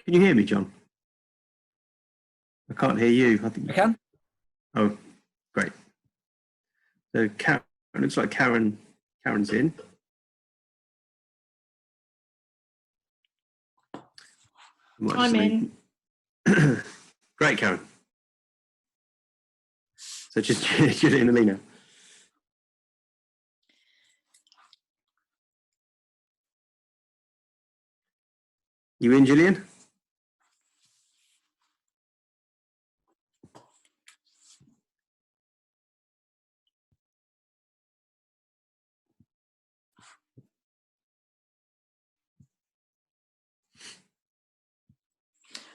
Can you hear me, John? I can't hear you. I think I can. Oh, great. So Karen, it looks like Karen's in. I'm in. Great, Karen. So just Gillian and Alina. You in, Gillian?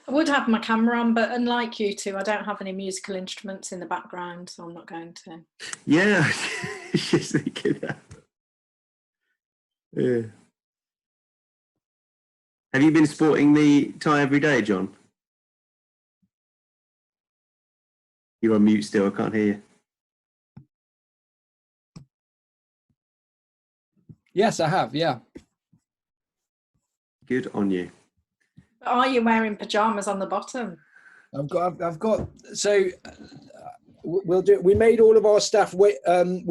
I would have my camera on, but unlike you two, I don't have any musical instruments in the background, so I'm not going to. Yeah, just thinking that. Yeah. Have you been sporting the tie every day, John? You're on mute still, I can't hear you. Yes, I have, yeah. Good on you. Are you wearing pajamas on the bottom? I've got, so we'll do, we made all of our staff, we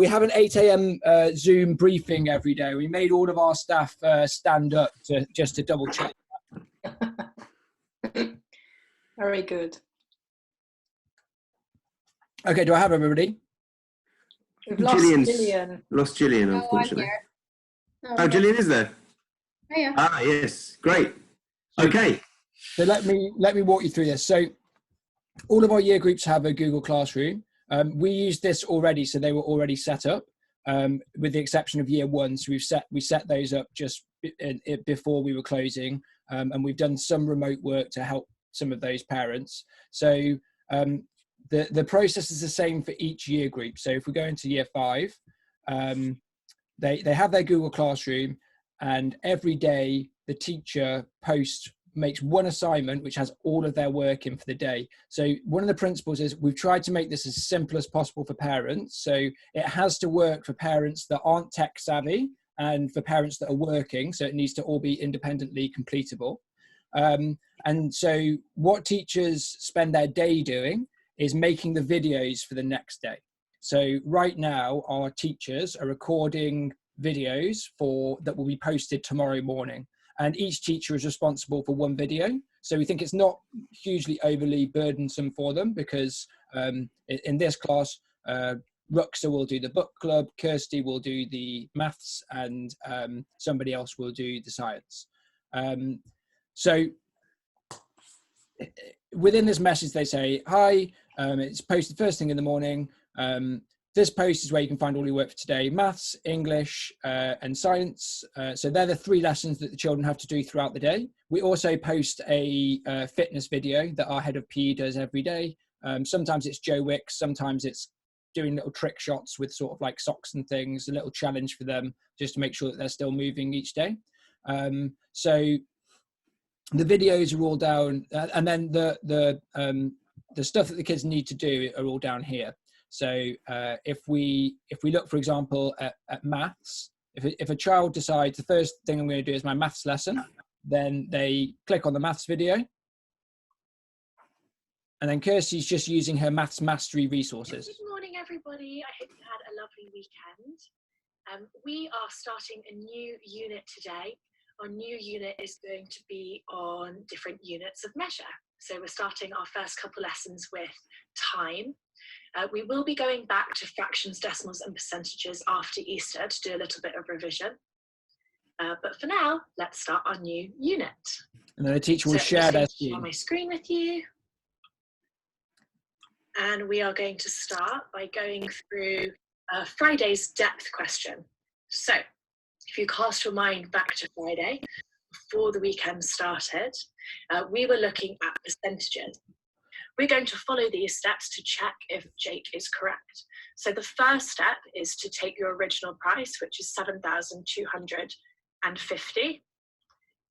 have an 8 a.m. Zoom briefing every day. We made all of our staff stand up just to double check. Very good. Okay, do I have everybody? We've lost Gillian. Lost Gillian, unfortunately. No, Oh, Gillian is there? yeah. Ah, yes, great. Okay. So let me walk you through this. So all of our year groups have a Google Classroom. We used this already, so they were already set up, with the exception of year one. So we set those up just before we were closing, and we've done some remote work to help some of those parents. So the process is the same for each year group. So if we go into year 5, they have their Google Classroom, and every day the teacher makes one assignment which has all of their work in for the day. So one of the principles is we've tried to make this as simple as possible for parents. So it has to work for parents that aren't tech savvy and for parents that are working. So it needs to all be independently completable. And so what teachers spend their day doing is making the videos for the next day. So right now our teachers are recording videos that will be posted tomorrow morning. And each teacher is responsible for one video. So we think it's not hugely overly burdensome for them because in this class, Ruxa will do the book club, Kirsty will do the maths, and somebody else will do the science. So within this message, they say, hi, it's posted first thing in the morning. This post is where you can find all your work for today: maths, English, and science. So they're the 3 lessons that the children have to do throughout the day. We also post a fitness video that our head of PE does every day. Sometimes it's Joe Wicks, sometimes it's doing little trick shots with sort of like socks and things, a little challenge for them just to make sure that they're still moving each day. So the videos are all down, and then the stuff that the kids need to do are all down here. So if we look, for example, at maths, if a child decides the first thing I'm going to do is my maths lesson, then they click on the maths video. And then Kirsty's just using her maths mastery resources. Good morning, everybody. I hope you had a lovely weekend. We are starting a new unit today. Our new unit is going to be on different units of measure. So we're starting our first couple lessons with time. We will be going back to fractions, decimals and percentages after Easter to do a little bit of revision. But for now, let's start our new unit. And then the teacher will share their screen. On my screen with you. And we are going to start by going through Friday's depth question. So if you cast your mind back to Friday, before the weekend started, we were looking at percentages. We're going to follow these steps to check if Jake is correct. So the first step is to take your original price, which is 7,250,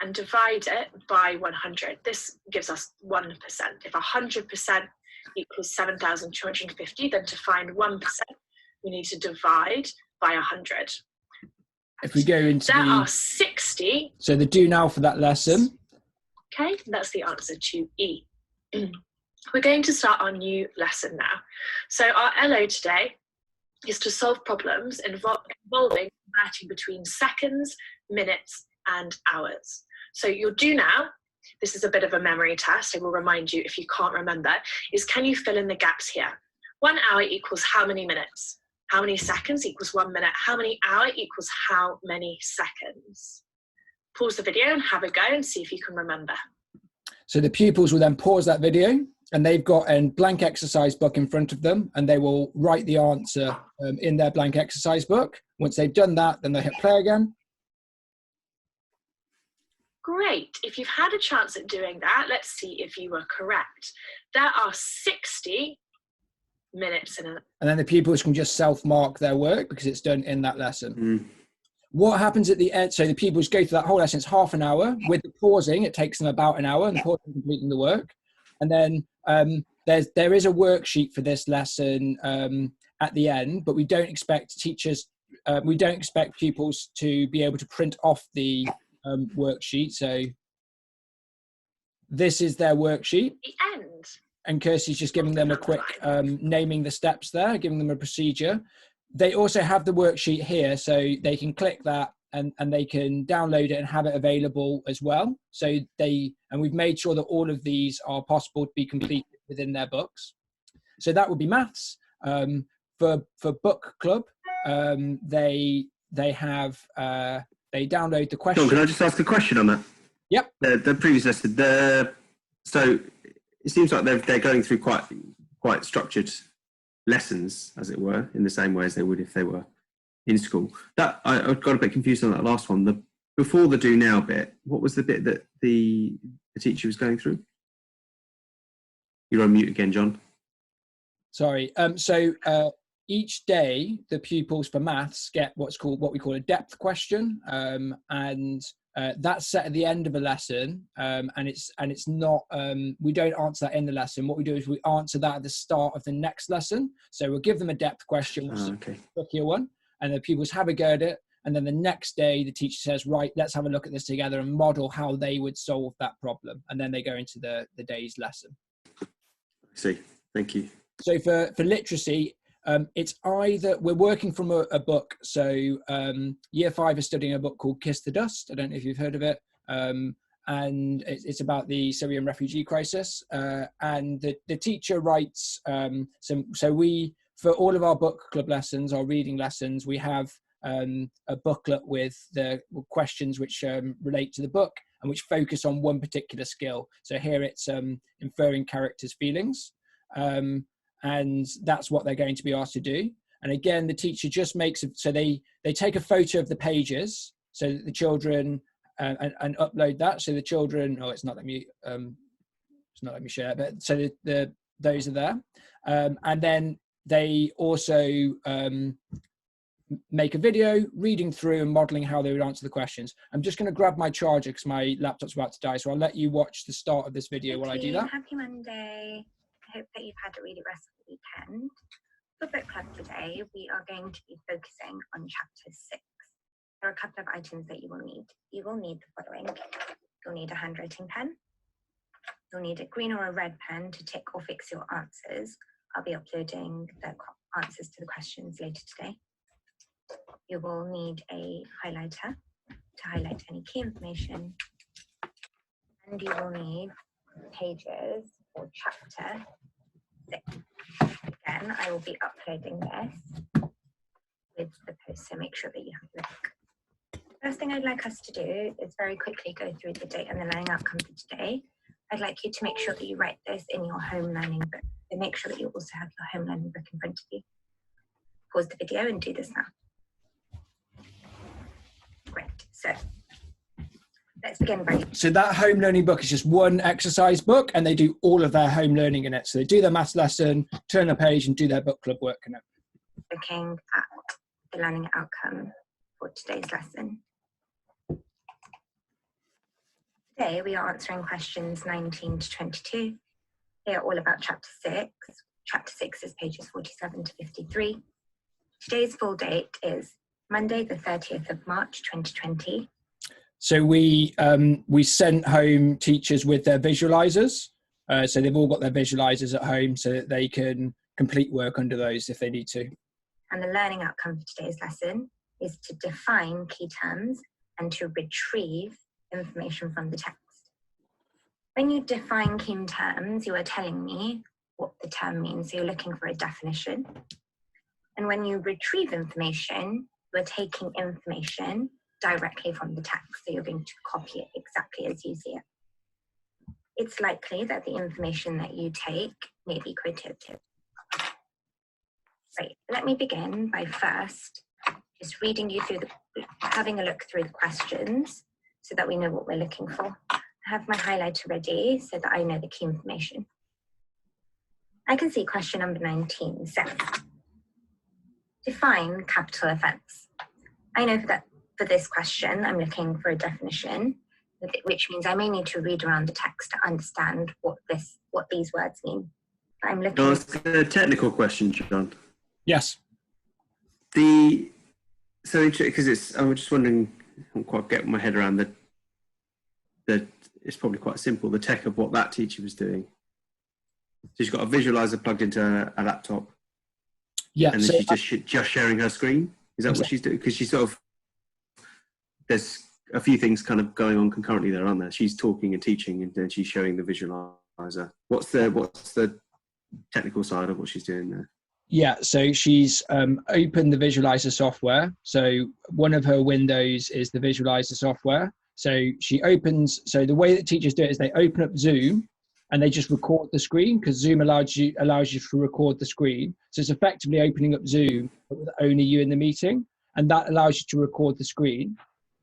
and divide it by 100. This gives us 1%. If 100% equals 7,250, then to find 1%, we need to divide by 100. If we go into there are 60. So the do now for that lesson Okay, that's the answer to E. We're going to start our new lesson now. So our LO today is to solve problems involving converting between seconds, minutes, and hours. So you'll do now, this is a bit of a memory test, I will remind you if you can't remember, is can you fill in the gaps here? 1 hour equals how many minutes? How many seconds equals 1 minute? How many hour equals how many seconds? Pause the video and have a go and see if you can remember. So the pupils will then pause that video and they've got a blank exercise book in front of them and they will write the answer in their blank exercise book. Once they've done that, then they hit play again. Great. If you've had a chance at doing that, let's see if you were correct. There are 60 minutes in it. And then the pupils can just self-mark their work because it's done in that lesson. Mm. What happens at the end? So the pupils go through that whole lesson. It's half an hour. With the pausing, it takes them about an hour, and the pausing completing the work. And then there is a worksheet for this lesson at the end, but we don't expect teachers, we don't expect pupils to be able to print off the worksheet. So this is their worksheet. The end. And Kirsty's just giving them a quick naming the steps there, giving them a procedure. They also have the worksheet here, so they can click that and they can download it and have it available as well. So and we've made sure that all of these are possible to be completed within their books. So that would be maths. For book club, they download the question. John, can I just ask a question on that? Yep. The previous lesson, so it seems like they're going through quite structured lessons, as it were, in the same way as they would if they were in school. That I got a bit confused on that last one. The before the do now bit, what was the bit that the teacher was going through? You're on mute again, John. Sorry. So each day the pupils for maths get what we call a depth question, and that's set at the end of a lesson, and it's not we don't answer that in the lesson. What we do is we answer that at the start of the next lesson. So we'll give them a depth question, which is a trickier one, and the pupils have a go at it. And then the next day the teacher says, right, let's have a look at this together and model how they would solve that problem. And then they go into the day's lesson. I see. Thank you. So for literacy, it's either we're working from a book. So year 5 is studying a book called Kiss the Dust. I don't know if you've heard of it. And it's about the Syrian refugee crisis. And the teacher writes so we, for all of our book club lessons, our reading lessons, we have a booklet with the questions which relate to the book and which focus on one particular skill. So here it's inferring characters' feelings. And that's what they're going to be asked to do. And again, the teacher just makes it so they take a photo of the pages so that the children and upload that. So the children, it's not let me share, but so those are there. And then they also make a video reading through and modeling how they would answer the questions. I'm just going to grab my charger because my laptop's about to die. So I'll let you watch the start of this video while I do that. Happy Monday. I hope that you've had a really restful weekend. For book club today, we are going to be focusing on chapter 6. There are a couple of items that you will need. You will need the following. You'll need a handwriting pen. You'll need a green or a red pen to tick or fix your answers. I'll be uploading the answers to the questions later today. You will need a highlighter to highlight any key information. And you will need pages or chapter 6. Again, I will be uploading this with the post, so make sure that you have a look. First thing I'd like us to do is very quickly go through the date and the learning outcomes of today. I'd like you to make sure that you write this in your home learning book. So make sure that you also have your home learning book in front of you. Pause the video and do this now. Great, so let's begin. So that home learning book is just one exercise book and they do all of their home learning in it. So they do their maths lesson, turn the page and do their book club work in it. Looking at the learning outcome for today's lesson. Today we are answering questions 19 to 22. They are all about chapter 6. Chapter 6 is pages 47 to 53. Today's full date is Monday the 30th of March 2020. So we sent home teachers with their visualizers. So they've all got their visualizers at home so that they can complete work under those if they need to. And the learning outcome for today's lesson is to define key terms and to retrieve information from the text. When you define key terms, you are telling me what the term means. So you're looking for a definition. And when you retrieve information, you're taking information directly from the text. So you're going to copy it exactly as you see it. It's likely that the information that you take may be quotative. Right, let me begin by first just reading you through having a look through the questions so that we know what we're looking for. I have my highlighter ready so that I know the key information. I can see question number 19 says, define capital offence. I know that for this question, I'm looking for a definition, which means I may need to read around the text to understand what these words mean. I'm looking. No, it's a technical question, John. Yes. Because I'm just wondering, I can't quite get my head around the it's probably quite simple, the tech of what that teacher was doing. So she's got a visualizer plugged into a laptop. Yeah. And then she's just sharing her screen. Is that what she's doing? Because she's sort of, there's a few things kind of going on concurrently there, aren't there? She's talking and teaching, and then she's showing the visualizer. What's the technical side of what she's doing there? Yeah, so she's opened the visualizer software. So one of her windows is the visualizer software. So she opens, so the way that teachers do it is they open up Zoom and they just record the screen, because Zoom allows you to record the screen. So it's effectively opening up Zoom, but with only you in the meeting. And that allows you to record the screen.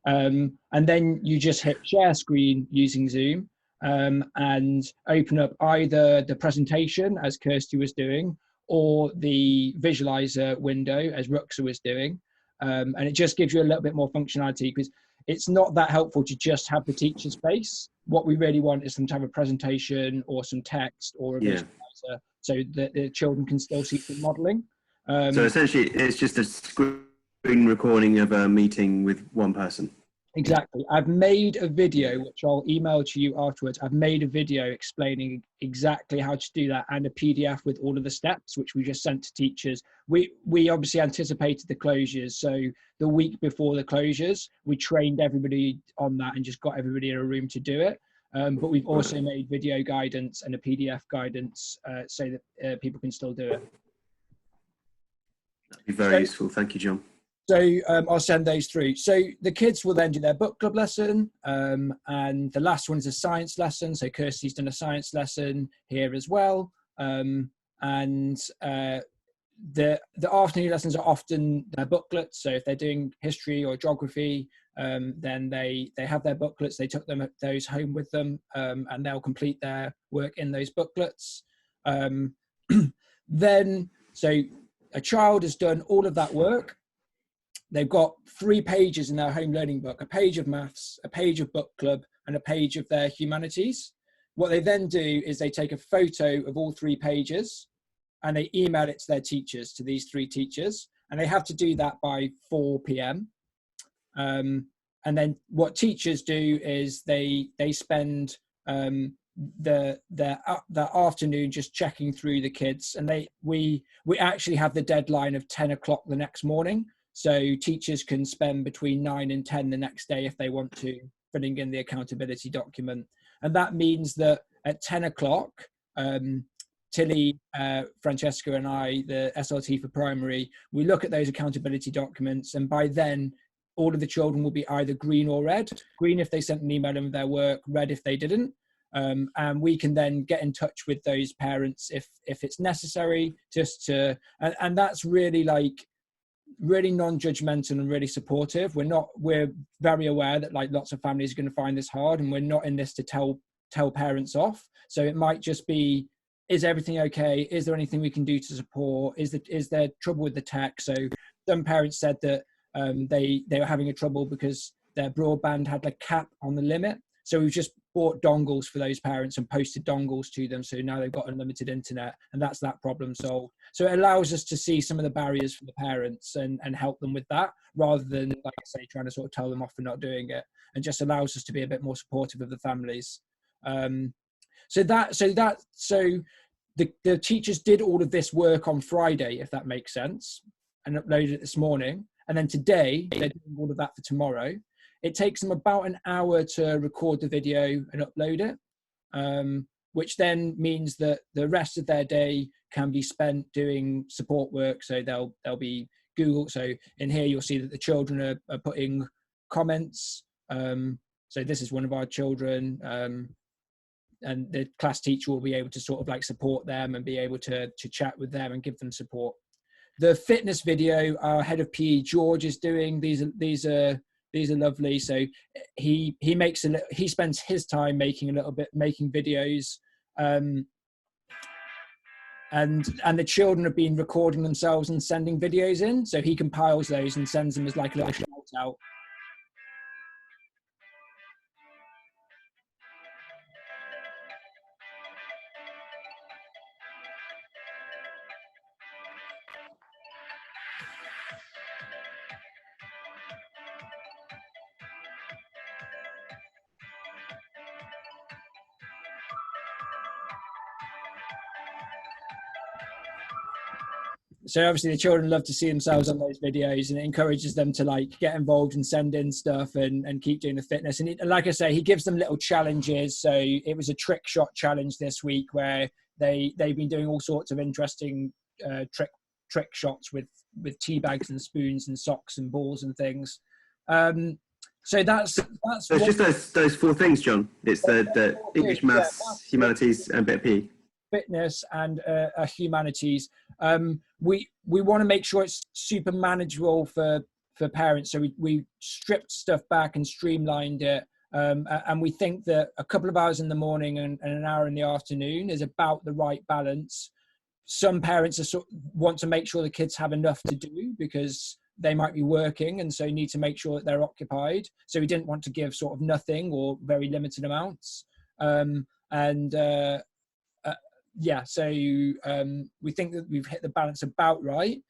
And then you just hit share screen using Zoom and open up either the presentation, as Kirsty was doing, or the visualizer window, as Ruxa was doing. And it just gives you a little bit more functionality, because it's not that helpful to just have the teacher's face. What we really want is them to have a presentation or some text or a visualizer, so that the children can still see the modelling. So essentially, it's just a screen recording of a meeting with one person. Exactly. I've made a video, which I'll email to you afterwards. I've made a video explaining exactly how to do that, and a PDF with all of the steps, which we just sent to teachers. We obviously anticipated the closures. So the week before the closures, we trained everybody on that and just got everybody in a room to do it. But we've also made video guidance and a PDF guidance so that people can still do it. That'd be very useful. Thank you, John. So I'll send those through. So the kids will then do their book club lesson, and the last one is a science lesson. So Kirsty's done a science lesson here as well. And the afternoon lessons are often their booklets. So if they're doing history or geography, then they have their booklets. They took those home with them, and they'll complete their work in those booklets. Then, so a child has done all of that work. They've got 3 pages in their home learning book: a page of maths, a page of book club, and a page of their humanities. What they then do is they take a photo of all 3 pages and they email it to their teachers, to these 3 teachers, and they have to do that by 4 p.m. And then what teachers do is they spend the afternoon just checking through the kids, and we actually have the deadline of 10 o'clock the next morning. So teachers can spend between 9 and 10 the next day if they want to, filling in the accountability document. And that means that at 10 o'clock, Tilly, Francesca and I, the SLT for primary, we look at those accountability documents, and by then all of the children will be either green or red. Green if they sent an email in with their work, red if they didn't. And we can then get in touch with those parents if it's necessary, just to, and that's really really non-judgmental and really supportive. We're very aware that lots of families are going to find this hard, and we're not in this to tell parents off. So it might just be, is everything okay? Is there anything we can do to support? Is there trouble with the tech? So some parents said that they were having a trouble because their broadband had a cap on the limit. So we've just bought dongles for those parents and posted dongles to them. So now they've got unlimited internet, and that's that problem solved. So it allows us to see some of the barriers for the parents and help them with that, rather than, like I say, trying to sort of tell them off for not doing it, and just allows us to be a bit more supportive of the families. So the teachers did all of this work on Friday, if that makes sense, and uploaded it this morning. And then today, they're doing all of that for tomorrow. It takes them about an hour to record the video and upload it, which then means that the rest of their day can be spent doing support work. So they'll be Google. So in here, you'll see that the children are putting comments. So this is one of our children. And the class teacher will be able to sort of like support them and be able to chat with them and give them support. The fitness video, our head of PE, George, is doing. These are lovely. So he spends his time making videos, and the children have been recording themselves and sending videos in. So he compiles those and sends them as like a little shout out. So obviously the children love to see themselves on those videos, and it encourages them to like get involved and send in stuff and keep doing the fitness. And like I say, he gives them little challenges. So it was a trick shot challenge this week where they've been doing all sorts of interesting trick shots with tea bags and spoons and socks and balls and things. So that's so it's just those 4 things, John. It's the English, maths, humanities, and a bit of PE. Fitness and humanities. We want to make sure it's super manageable for parents. So we stripped stuff back and streamlined it. And we think that a couple of hours in the morning and an hour in the afternoon is about the right balance. Some parents want to make sure the kids have enough to do because they might be working, and so need to make sure that they're occupied. So we didn't want to give sort of nothing or very limited amounts. So we think that we've hit the balance about right.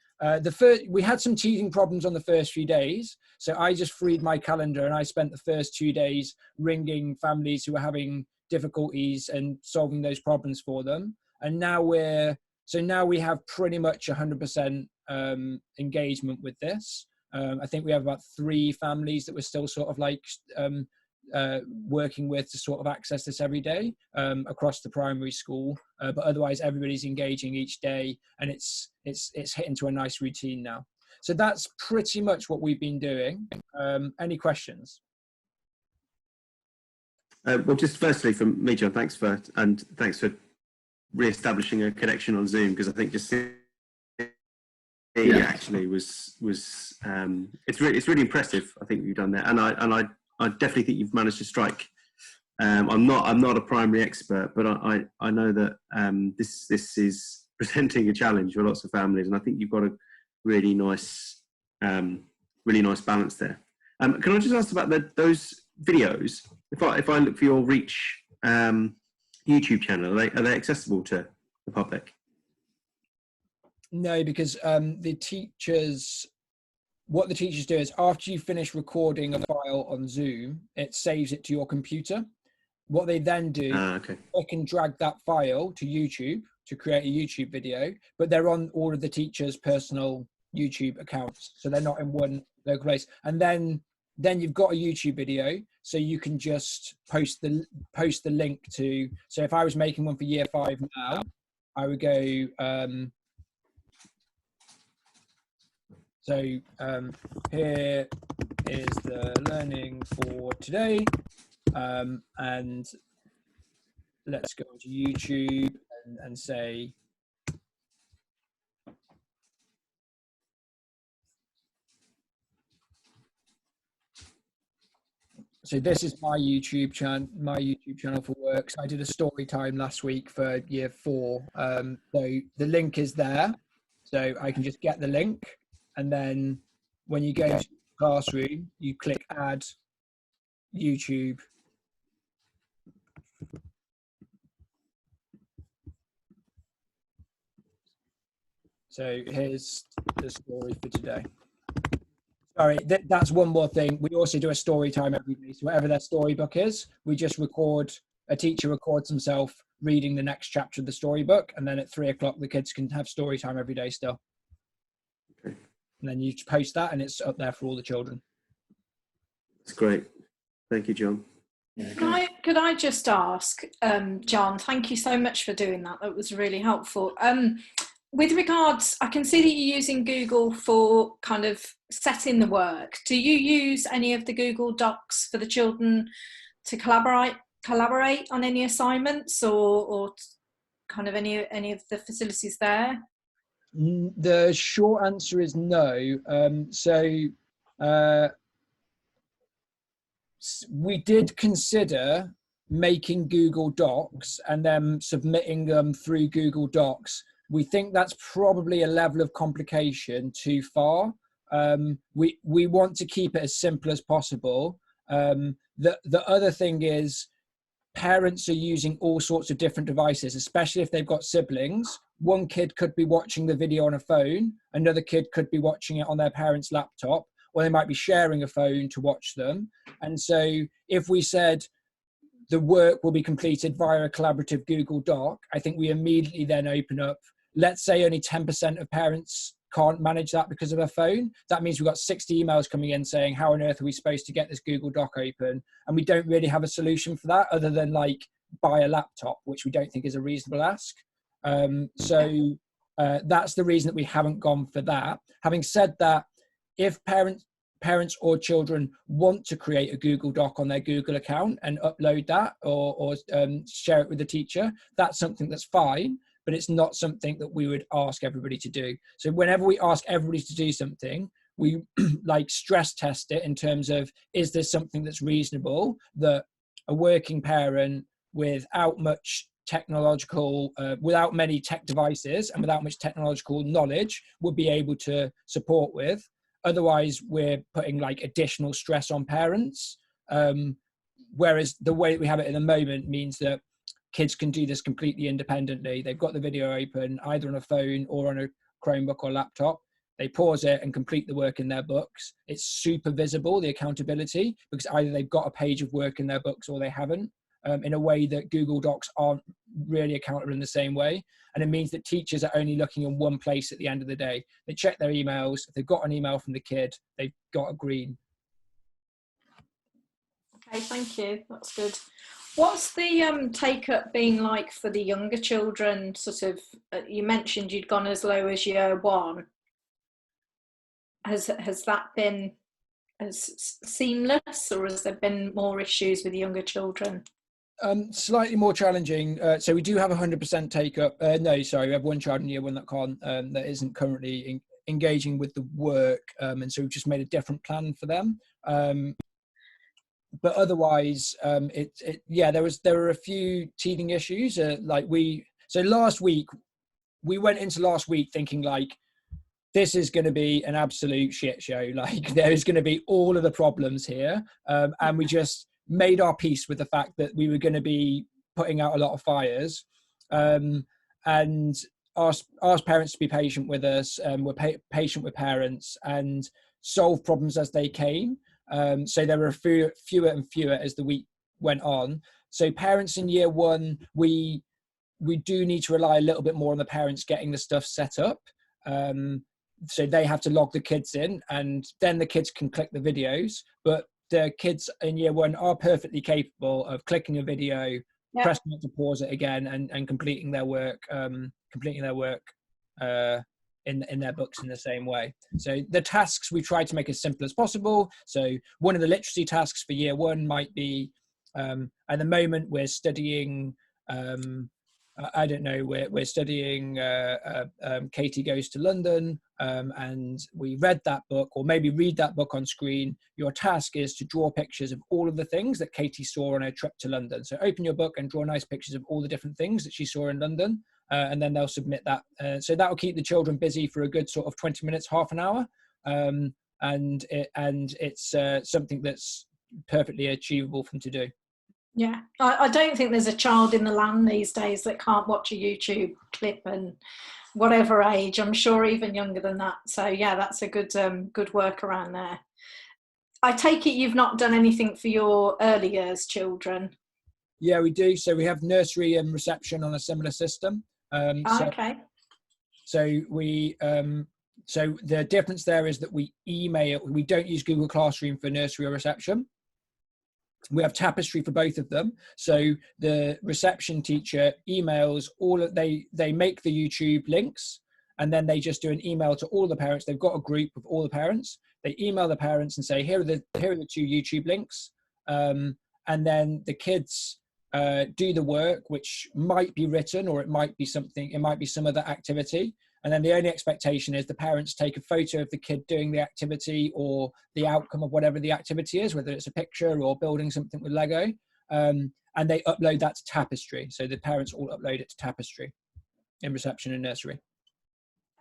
We had some teething problems on the first few days, so I just freed my calendar and I spent the first 2 days ringing families who were having difficulties and solving those problems for them. And now we have pretty much 100% engagement with this. I think we have about 3 families that we're still sort of like working with to sort of access this every day across the primary school, but otherwise everybody's engaging each day, and it's hit into a nice routine now. So that's pretty much what we've been doing. Any questions? Well, just firstly from me, John, thanks for re-establishing a connection on Zoom, because I think just actually was it's really impressive. I think what you've done there, and I definitely think you've managed to strike. I'm not a primary expert, but I know that this is presenting a challenge for lots of families, and I think you've got a really nice balance there. Can I just ask about those videos? If I look for your Reach YouTube channel, are they accessible to the public? No, because what the teachers do is after you finish recording a file on Zoom, it saves it to your computer. What they then do, they can drag that file to YouTube to create a YouTube video, but they're on all of the teachers' personal YouTube accounts, so they're not in one local place. And then you've got a YouTube video, so you can just post the link to. So if I was making one for Year 5 now, I would go. Here is the learning for today, and let's go to YouTube and say, so this is my YouTube channel for work. So I did a story time last week for Year 4. So the link is there, so I can just get the link. And then when you go to the classroom, you click add YouTube, So here's the story for today. Sorry, that's one more thing. We also do a story time every day. So whatever their storybook is, we just record, a teacher records himself reading the next chapter of the storybook. And then at 3 o'clock, the kids can have story time every day still. Okay. And then you post that and it's up there for all the children. That's great. Thank you, John. Could I just ask, John, thank you so much for doing that. That was really helpful. With regards, I can see that you're using Google for kind of setting the work. Do you use any of the Google Docs for the children to collaborate on any assignments or kind of any of the facilities there? The short answer is no. We did consider making Google Docs and then submitting them through Google Docs. We think that's probably a level of complication too far. We want to keep it as simple as possible. The other thing is parents are using all sorts of different devices, especially if they've got siblings. One kid could be watching the video on a phone, another kid could be watching it on their parent's laptop, or they might be sharing a phone to watch them. And so if we said the work will be completed via a collaborative Google Doc, I think we immediately then open up, let's say only 10% of parents can't manage that because of a phone. That means we've got 60 emails coming in saying, how on earth are we supposed to get this Google Doc open? And we don't really have a solution for that other than like buy a laptop, which we don't think is a reasonable ask. That's the reason that we haven't gone for that. Having said that, if parents or children want to create a Google Doc on their Google account and upload that or share it with the teacher, that's something that's fine, but it's not something that we would ask everybody to do. So whenever we ask everybody to do something, we like stress test it in terms of, is this something that's reasonable that a working parent without much technological, without many tech devices and without much technological knowledge would be able to support with. Otherwise, we're putting like additional stress on parents. Whereas the way we have it at the moment means that kids can do this completely independently. They've got the video open either on a phone or on a Chromebook or laptop. They pause it and complete the work in their books. It's super visible, the accountability, because either they've got a page of work in their books or they haven't, in a way that Google Docs aren't really accountable in the same way. And it means that teachers are only looking in one place at the end of the day. They check their emails. If they've got an email from the kid, they've got a green. Okay, thank you. That's good. What's the take up been like for the younger children? Sort of, you mentioned you'd gone as low as year one. Has that been as seamless, or has there been more issues with younger children? Slightly more challenging. So we do have 100% take up. No, sorry, we have one child in year one that isn't currently engaging with the work, and so we've just made a different plan for them. But otherwise, there were a few teething issues. Last week, we went into last week thinking like, this is going to be an absolute shit show. Like there's going to be all of the problems here. And we just made our peace with the fact that we were going to be putting out a lot of fires, and asked parents to be patient with us. We're patient with parents and solve problems as they came. So there were fewer and fewer as the week went on. So parents in year one, we do need to rely a little bit more on the parents getting the stuff set up. So they have to log the kids in and then the kids can click the videos. But the kids in year one are perfectly capable of clicking a video, pressing it to pause it again and completing their work, in their books in the same way. So the tasks we try to make as simple as possible. So one of the literacy tasks for year one might be, at the moment we're studying, we're studying Katie Goes to London, and we read that book, or maybe read that book on screen. Your task is to draw pictures of all of the things that Katie saw on her trip to London. So open your book and draw nice pictures of all the different things that she saw in London, and then they'll submit that. So that will keep the children busy for a good sort of 20 minutes, half an hour, and it's something that's perfectly achievable for them to do. Yeah, I don't think there's a child in the land these days that can't watch a YouTube clip and whatever age. I'm sure even younger than that. So yeah, that's a good workaround there. I take it you've not done anything for your early years children. Yeah, we do. So we have nursery and reception on a similar system. Okay. So we so the difference there is that we don't use Google Classroom for nursery or reception. We have Tapestry for both of them. So the reception teacher emails they make the YouTube links, and then they just do an email to all the parents. They've got a group of all the parents. They email the parents and say, here are the 2 YouTube links. And then the kids do the work, which might be written, or it might be some other activity. And then the only expectation is the parents take a photo of the kid doing the activity or the outcome of whatever the activity is, whether it's a picture or building something with Lego. And they upload that to Tapestry. So the parents all upload it to Tapestry in reception and nursery.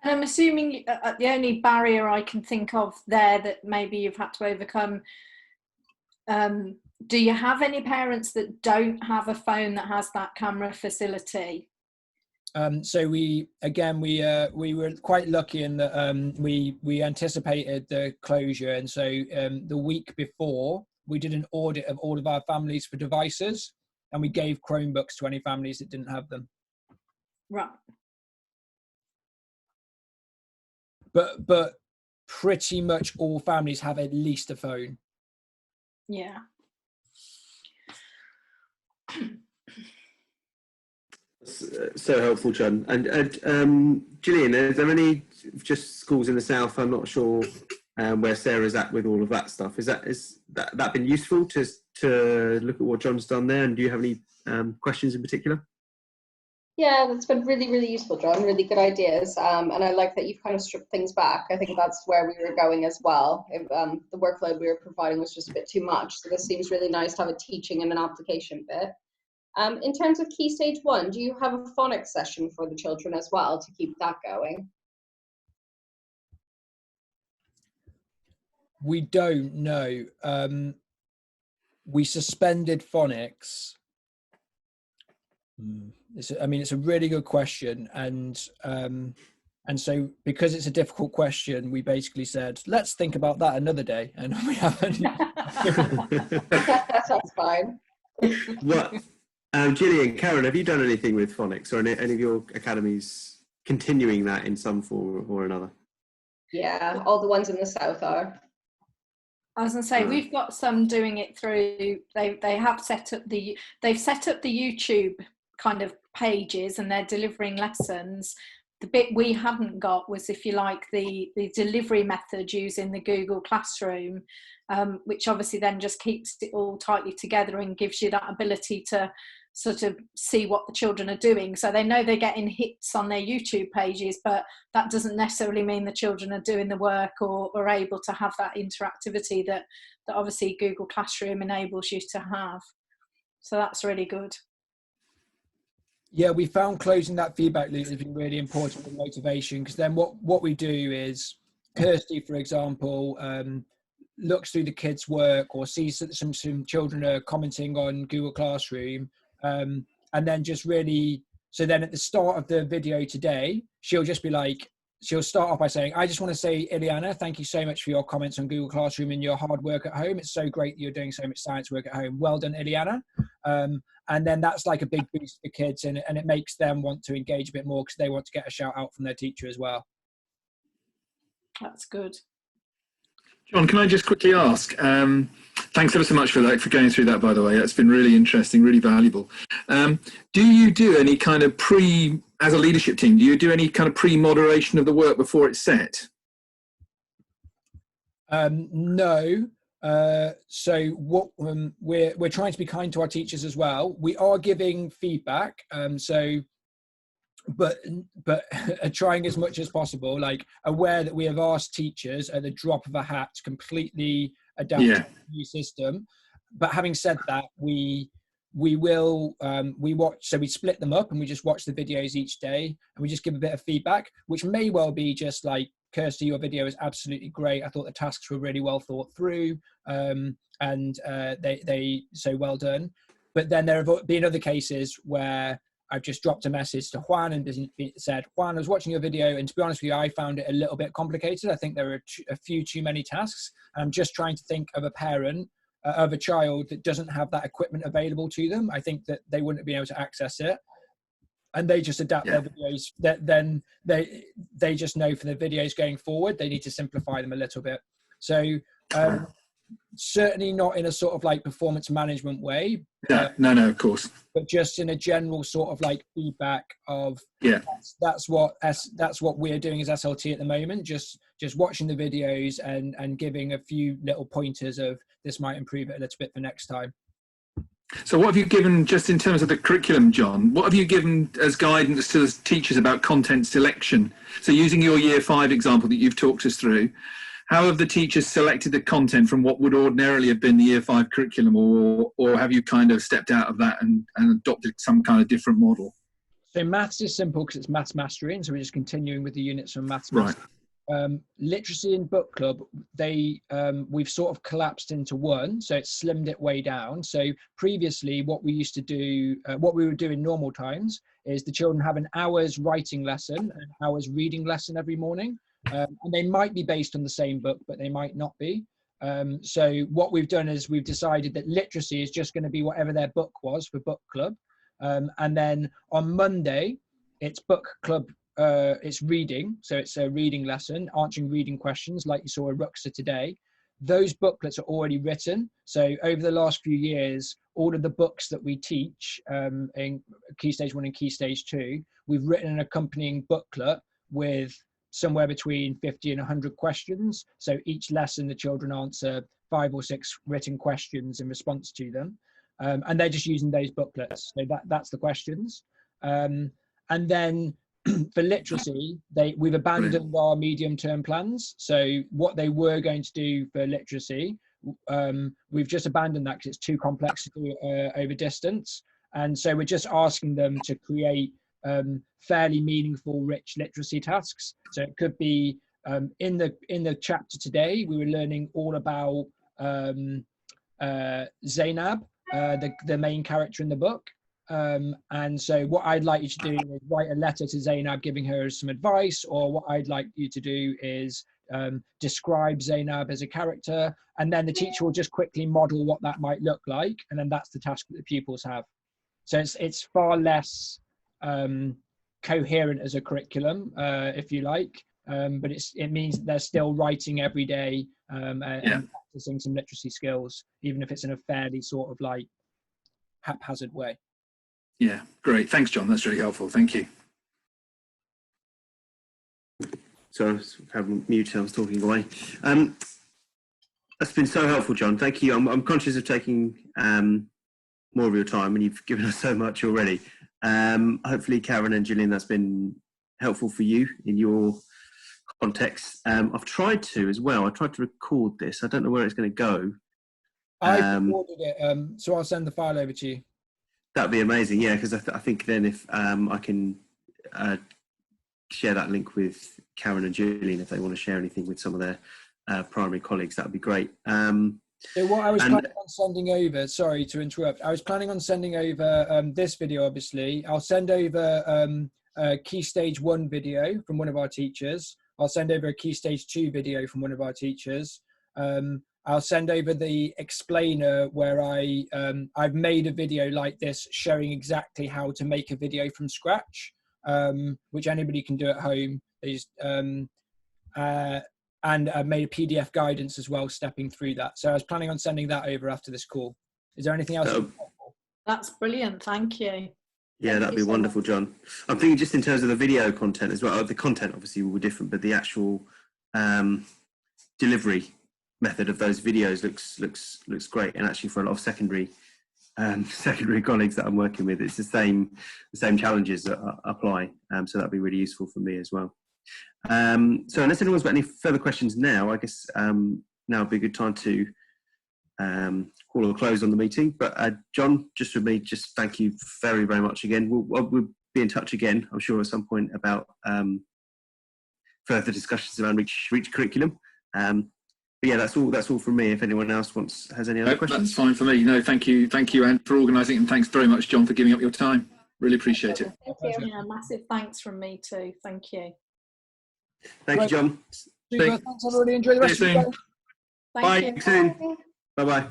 And I'm assuming the only barrier I can think of there that maybe you've had to overcome, do you have any parents that don't have a phone that has that camera facility? So we were quite lucky in that we anticipated the closure, and so the week before we did an audit of all of our families for devices, and we gave Chromebooks to any families that didn't have them. Right. But pretty much all families have at least a phone. Yeah. So helpful, John. And Gillian, are there any just schools in the south? I'm not sure where Sarah's at with all of that stuff. Is that been useful to look at what John's done there? And do you have any questions in particular? Yeah, that's been really, really useful, John. Really good ideas. And I like that you've kind of stripped things back. I think that's where we were going as well. The workload we were providing was just a bit too much. So this seems really nice to have a teaching and an application bit. In terms of Key Stage 1, do you have a phonics session for the children as well to keep that going? We don't know. We suspended phonics. It's a really good question, and so because it's a difficult question, we basically said, let's think about that another day, and we haven't. That sounds fine. What, Gillian, Karen, have you done anything with phonics, or any of your academies continuing that in some form or another? Yeah, all the ones in the south are. I was going to say, we've got some doing it through, they've set up the YouTube kind of pages, and they're delivering lessons. The bit we hadn't got was, if you like, the delivery method using the Google Classroom, which obviously then just keeps it all tightly together and gives you that ability to sort of see what the children are doing. So they know they're getting hits on their YouTube pages, but that doesn't necessarily mean the children are doing the work or are able to have that interactivity that obviously Google Classroom enables you to have. So that's really good. Yeah, we found closing that feedback loop has been really important for motivation, because then what we do is, Kirsty, for example, looks through the kids' work or sees that some children are commenting on Google Classroom, and then just really, so then at the start of the video today, she'll start off by saying, I just want to say, Ileana, thank you so much for your comments on Google Classroom and your hard work at home. It's so great that you're doing so much science work at home. Well done, Ileana. And then that's like a big boost for kids, and it makes them want to engage a bit more because they want to get a shout out from their teacher as well. That's good. John, can I just quickly ask, thanks ever so much for going through that, by the way. That's been really interesting, really valuable. Do you do any kind of as a leadership team, do you do any kind of pre-moderation of the work before it's set? No. So what we're trying to be kind to our teachers as well. We are giving feedback, but trying as much as possible, like aware that we have asked teachers at the drop of a hat to completely adapt to the new system. But having said that, we watch, so we split them up and we just watch the videos each day, and we just give a bit of feedback, which may well be just like, Kirsty, your video is absolutely great. I thought the tasks were really well thought through, and they so well done. But then there have been other cases where I've just dropped a message to Juan and said, Juan, I was watching your video, and to be honest with you, I found it a little bit complicated. I think there are a few too many tasks. I'm just trying to think of a parent, of a child that doesn't have that equipment available to them. I think that they wouldn't be able to access it. And they just adapt their videos. Then they just know for the videos going forward, they need to simplify them a little bit. So certainly not in a sort of like performance management way. No, of course. But just in a general sort of like feedback of that's what we're doing as SLT at the moment. Just watching the videos and giving a few little pointers of this might improve it a little bit for next time. So what have you given, just in terms of the curriculum, John, what have you given as guidance to the teachers about content selection? So using your Year 5 example that you've talked us through, how have the teachers selected the content from what would ordinarily have been the Year 5 curriculum, or have you kind of stepped out of that and adopted some kind of different model? So maths is simple because it's maths mastery, and so we're just continuing with the units from maths mastery. Literacy and book club, we've sort of collapsed into one, so it's slimmed it way down. So previously what we used to do, what we would do in normal times, is the children have an hour's writing lesson, an hour's reading lesson every morning, and they might be based on the same book, but they might not be. So what we've done is we've decided that literacy is just going to be whatever their book was for book club, and then on Monday it's book club. It's reading, so it's a reading lesson, answering reading questions like you saw at Ruxa today. Those booklets are already written. So over the last few years, all of the books that we teach in Key Stage 1 and Key Stage 2, we've written an accompanying booklet with somewhere between 50 and 100 questions. So each lesson, the children answer 5 or 6 written questions in response to them. And they're just using those booklets. So that's the questions. And then for literacy, we've abandoned our medium-term plans. So what they were going to do for literacy, we've just abandoned that because it's too complex to do over distance. And so we're just asking them to create fairly meaningful, rich literacy tasks. So it could be in the chapter today, we were learning all about Zainab, the main character in the book. And so what I'd like you to do is write a letter to Zainab giving her some advice, or what I'd like you to do is describe Zainab as a character, and then the teacher will just quickly model what that might look like, and then that's the task that the pupils have. So it's far less coherent as a curriculum, if you like, but it means that they're still writing every day and practicing some literacy skills, even if it's in a fairly sort of like haphazard way. Yeah, great. Thanks, John. That's really helpful. Thank you. So I was muted, I was talking away. That's been so helpful, John. Thank you. I'm conscious of taking more of your time, and you've given us so much already. Hopefully, Karen and Gillian, that's been helpful for you in your context. I've tried to as well. I tried to record this. I don't know where it's going to go. I recorded it, so I'll send the file over to you. That'd be amazing, yeah, because I think then if I can share that link with Karen and Julian if they want to share anything with some of their primary colleagues, that would be great. So what I was planning on sending over, sorry to interrupt, I was planning on sending over this video, obviously. I'll send over a Key Stage 1 video from one of our teachers. I'll send over a Key Stage 2 video from one of our teachers. I'll send over the explainer where I've made a video like this showing exactly how to make a video from scratch, which anybody can do at home. And I've made a PDF guidance as well, stepping through that. So I was planning on sending that over after this call. Is there anything else? That's brilliant. Thank you. Yeah, that'd be wonderful, John. I'm thinking just in terms of the video content as well. The content obviously will be different, but the actual delivery method of those videos looks great. And actually, for a lot of secondary colleagues that I'm working with, it's the same challenges that apply. So that'd be really useful for me as well. So unless anyone's got any further questions now, I guess now would be a good time to call a close on the meeting. But John, just for me, just thank you very, very much again. We'll be in touch again, I'm sure, at some point about further discussions around Reach curriculum. But yeah, that's all from me. If anyone else has any other questions, that's fine for me. No, thank you, and for organising, and thanks very much, John, for giving up your time. Really appreciate it. Thank you. Yeah, massive thanks from me too. Thank you. Thank you, John. Super. Thanks, everybody. Enjoy the rest See of you the soon. day. Thank Bye. you. Soon. Bye bye.